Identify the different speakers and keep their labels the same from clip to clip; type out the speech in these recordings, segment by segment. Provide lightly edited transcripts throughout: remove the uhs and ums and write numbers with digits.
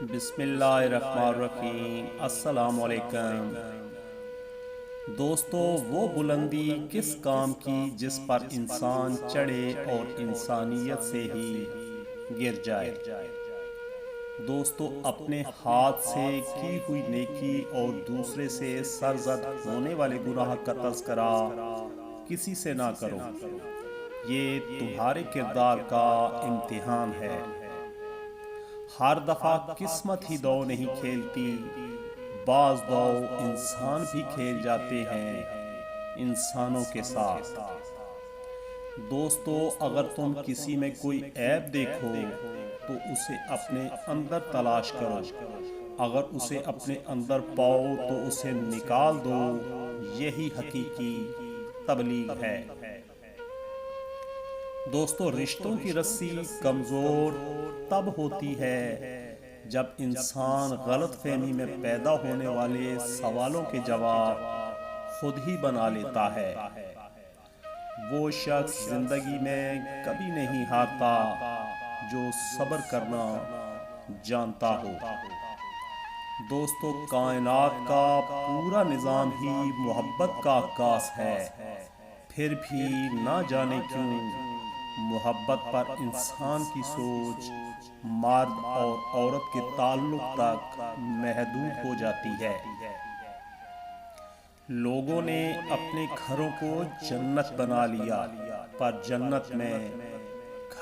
Speaker 1: بسم اللہ الرحمن الرحیم۔ السلام علیکم دوستو، وہ بلندی کس کام کی جس پر انسان چڑھے اور انسانیت سے ہی گر جائے۔ دوستو، اپنے ہاتھ سے کی ہوئی نیکی اور دوسرے سے سرزد ہونے والے گناہ کا تذکرہ کسی سے نہ کرو، یہ تمہارے کردار کا امتحان ہے۔ ہر دفعہ قسمت ہی دو نہیں کھیلتی، بعض دو انسان بھی کھیل جاتے ہیں انسانوں کے ساتھ۔ دوستو، اگر تم کسی میں کوئی عیب دیکھو تو اسے اپنے اندر تلاش کرو، اگر اسے اپنے اندر پاؤ تو اسے نکال دو، یہی حقیقی تبلیغ ہے۔ دوستو، رشتوں کی رسی کمزور تب ہوتی ہے جب انسان غلط فہمی میں پیدا ہونے والے سوالوں کے جواب خود ہی بنا لیتا ہے۔ وہ شخص زندگی میں کبھی نہیں ہارتا جو صبر کرنا جانتا ہو۔ دوستو، کائنات کا پورا نظام ہی محبت کا عکاس ہے، پھر بھی نہ جانے کیوں محبت پر انسان کی سوچ مرد اور عورت کے تعلق تک محدود ہو جاتی ہے۔ لوگوں نے اپنے گھروں کو جنت بنا لیا، پر جنت میں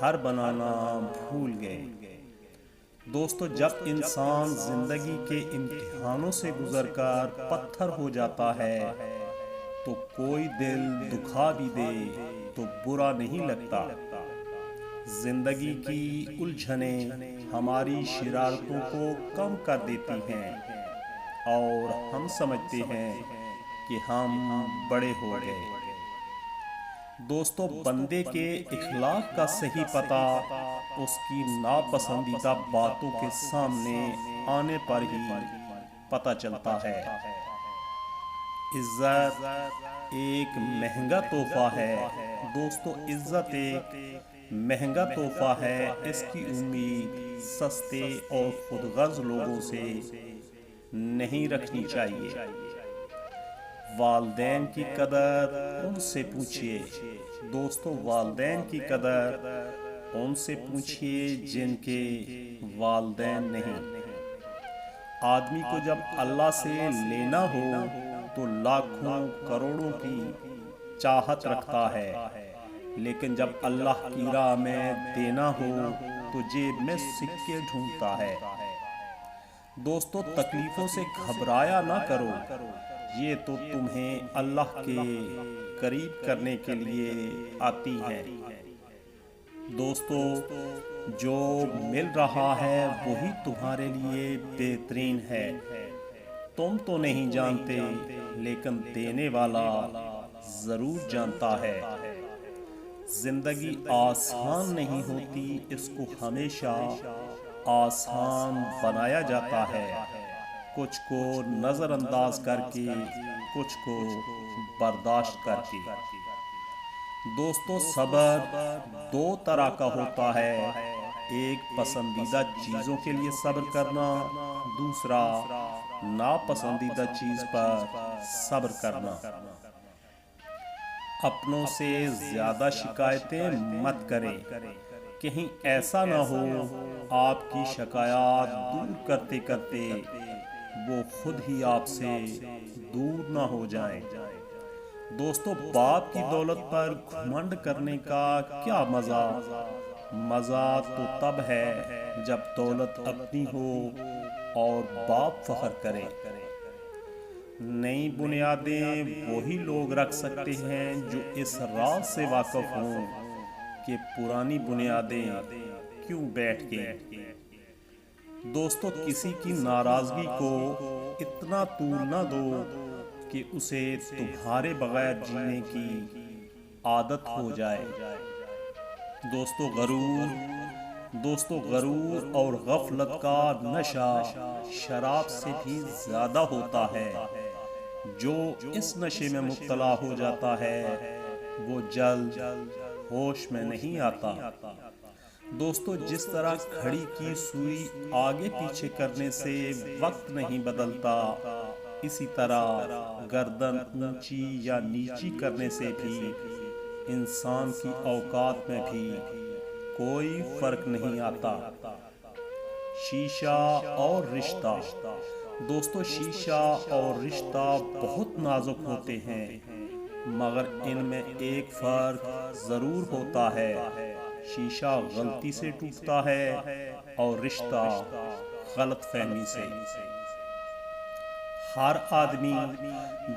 Speaker 1: گھر بنانا بھول گئے۔ دوستو، جب انسان زندگی کے امتحانوں سے گزر کر پتھر ہو جاتا ہے تو کوئی دل دکھا بھی دے تو برا نہیں لگتا۔ زندگی کی الجھنیں ہماری شرارتوں کو کم کر دیتی ہیں اور ہم سمجھتے ہیں کہ ہم بڑے ہو گئے۔ دوستو، بندے کے اخلاق کا صحیح پتہ اس کی ناپسندیدہ باتوں کے سامنے آنے پر ہی پتہ چلتا ہے۔ عزت ایک مہنگا تحفہ ہے۔ دوستو، عزت ایک مہنگا تحفہ ہے، اس کی امید سستے اور خود غرض لوگوں سے نہیں رکھنی چاہیے۔ والدین کی قدر ان سے پوچھئے۔ دوستو، والدین کی قدر ان سے پوچھئے جن کے والدین نہیں۔ آدمی کو جب اللہ سے لینا ہو تو لاکھوں کروڑوں کی چاہت رکھتا ہے، لیکن جب اللہ کی راہ میں دینا ہو تو جیب میں سکے ڈھونڈتا ہے۔ دوستو، تکلیفوں سے گھبرایا نہ کرو، یہ تو تمہیں اللہ کے قریب کرنے کے لیے آتی ہیں۔ دوستو، جو مل رہا ہے وہی تمہارے لیے بہترین ہے۔ تم تو نہیں جانتے، لیکن دینے والا ضرور جانتا ہے۔ زندگی آسان نہیں ہوتی، اس کو ہمیشہ آسان بنایا جاتا ہے، کچھ کو نظر انداز کر کے، کچھ کو برداشت کر کے۔ دوستو، صبر دو طرح کا ہوتا ہے، ایک پسندیدہ چیزوں کے لیے صبر کرنا، دوسرا ناپسندیدہ چیز پر صبر کرنا۔ اپنوں سے زیادہ شکایتیں مت کریں، کہیں ایسا نہ ہو آپ کی شکایات دور کرتے کرتے وہ خود ہی آپ سے دور نہ ہو جائیں۔ دوستو، باپ کی دولت پر گھمنڈ کرنے کا کیا مزہ؟ مزہ تو تب ہے جب دولت اپنی ہو اور باپ فخر کرے۔ نئی بنیادیں وہی لوگ رکھ سکتے ہیں جو اس راز سے واقف ہوں کہ پرانی بنیادیں کیوں بیٹھ گئیں۔ دوستو، کسی کی ناراضگی کو اتنا طول نہ دو کہ اسے تمہارے بغیر جینے کی عادت ہو جائے۔ دوستو، غرور اور غفلت کا نشہ شراب سے بھی زیادہ ہوتا ہے۔ جو اس نشے میں مبتلا ہو جاتا ہے وہ جلد ہوش میں نہیں آتا۔ دوستو جس طرح گھڑی کی سوئی آگے پیچھے کرنے سے وقت نہیں بدلتا، اسی طرح گردن اونچی یا نیچی کرنے سے بھی انسان کی اوقات میں بھی کوئی فرق نہیں آتا۔ شیشہ اور رشتہ، دوستو شیشہ اور رشتہ بہت نازک ہوتے ہیں، مگر ان میں ایک فرق ضرور ہوتا ہے۔ شیشہ غلطی سے ٹوٹتا ہے اور رشتہ غلط فہمی سے۔ ہر آدمی،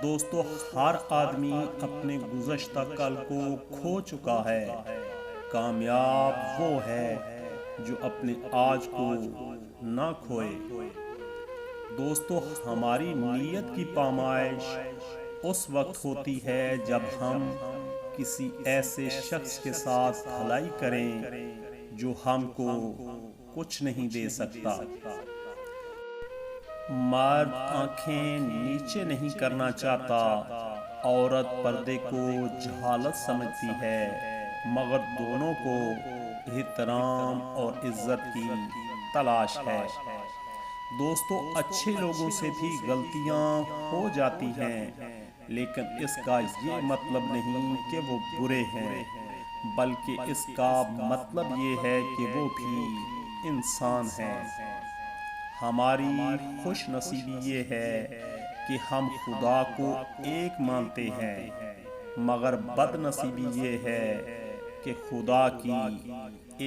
Speaker 1: دوستو ہر آدمی اپنے گزشتہ کل کو کھو چکا ہے۔ کامیاب وہ ہے جو اپنے آج کو نہ کھوئے۔ دوستو ہماری نیت کی پامائش اس وقت ہوتی ہے جب ہم کسی ایسے شخص کے ساتھ بھلائی کریں جو ہم کو کچھ نہیں دے سکتا۔ مرد آنکھیں نیچے نہیں کرنا چاہتا، عورت پردے کو جہالت سمجھتی ہے، مگر دونوں کو احترام اور عزت کی تلاش ہے۔ دوستو اچھے لوگوں سے بھی غلطیاں ہو جاتی ہیں، لیکن اس کا یہ مطلب نہیں کہ وہ برے ہیں، بلکہ اس کا مطلب یہ ہے کہ وہ بھی انسان ہیں۔ ہماری خوش نصیبی یہ ہے کہ ہم خدا کو ایک مانتے ہیں، مگر بد نصیبی یہ ہے کہ خدا کی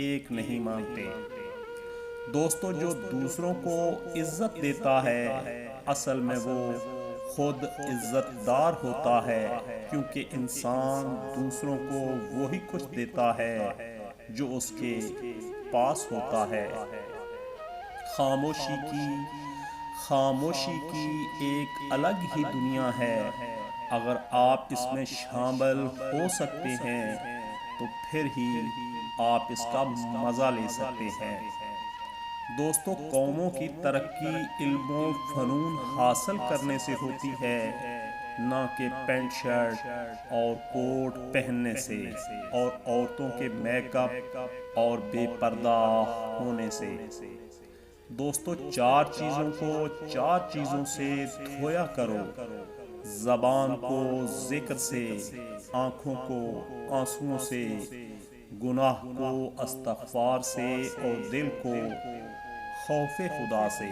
Speaker 1: ایک نہیں مانتے۔ دوستو جو دوسروں کو عزت دیتا ہے، اصل میں وہ خود عزت دار ہوتا ہے، کیونکہ انسان دوسروں کو وہی کچھ دیتا ہے جو اس کے پاس ہوتا ہے۔ خاموشی کی ایک الگ ہی دنیا ہے۔ اگر آپ اس میں شامل ہو سکتے ہیں تو پھر ہی آپ اس کا مزہ لے سکتے ہیں۔ دوستو قوموں کی ترقی علم و فنون حاصل کرنے سے ہوتی ہے، نہ کہ پینٹ شرٹ اور کوٹ پہننے سے، اور عورتوں کے میک اپ اور بے پردہ ہونے سے۔ دوستو چار چیزوں کو چار چیزوں سے دھویا کرو: زبان کو ذکر سے، آنکھوں کو آنسوؤں سے، گناہ کو استغفار سے، اور دل کو خوف خدا سے۔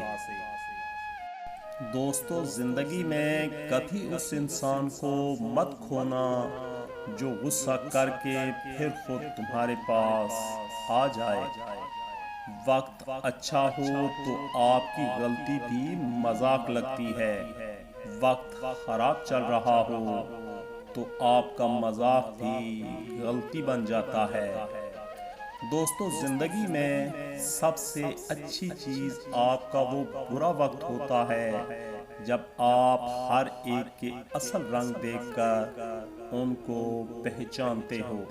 Speaker 1: دوستو زندگی میں کبھی اس انسان کو مت کھونا جو غصہ کر کے پھر خود تمہارے پاس آ جائے۔ وقت اچھا ہو تو آپ کی غلطی بھی مذاق لگتی ہے، وقت خراب چل رہا ہو تو آپ کا مذاق بھی غلطی بن جاتا ہے۔ دوستو زندگی میں سب سے اچھی چیز آپ کا وہ برا وقت ہوتا ہے جب آپ ہر ایک کے اصل رنگ دیکھ کر ان کو پہچانتے ہو۔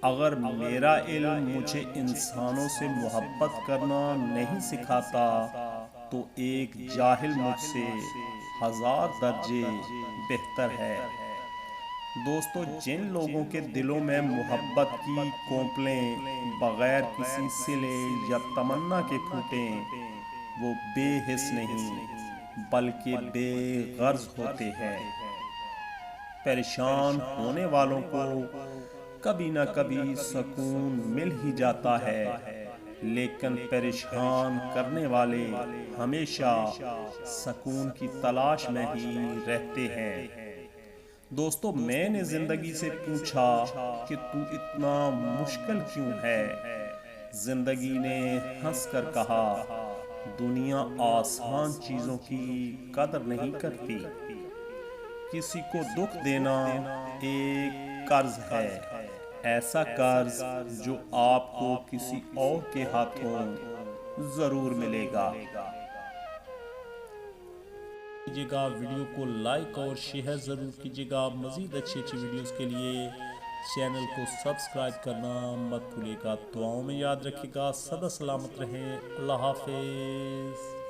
Speaker 1: اگر میرا علم مجھے انسانوں سے محبت کرنا نہیں سکھاتا تو ایک جاہل مجھ سے 1000 درجے بہتر ہے۔ دوستو جن لوگوں کے دلوں میں محبت کی کونپلیں بغیر کسی صلے یا تمنا کے پھوٹیں، وہ بے حس نہیں بلکہ بے غرض ہوتے ہیں۔ پریشان ہونے والوں کو کبھی نہ کبھی سکون مل ہی جاتا ہے، لیکن پریشان کرنے والے ہمیشہ سکون کی تلاش میں ہی رہتے ہیں۔ دوستو میں نے زندگی سے پوچھا کہ تو اتنا مشکل کیوں ہے؟ زندگی نے ہنس کر کہا، دنیا آسان چیزوں کی قدر نہیں کرتی۔ کسی کو دکھ دینا ایک قرض ہے، ایسا قرض جو آپ کو کسی اور کے ہاتھوں ضرور ملے گا۔ کیجئے گا، ویڈیو کو لائک اور شیئر ضرور کیجئے گا۔ مزید اچھی ویڈیوز کے لیے چینل کو سبسکرائب کرنا مت بھولیے گا۔ دعاؤں میں یاد رکھیے گا۔ سدا سلامت رہیں۔ اللہ حافظ۔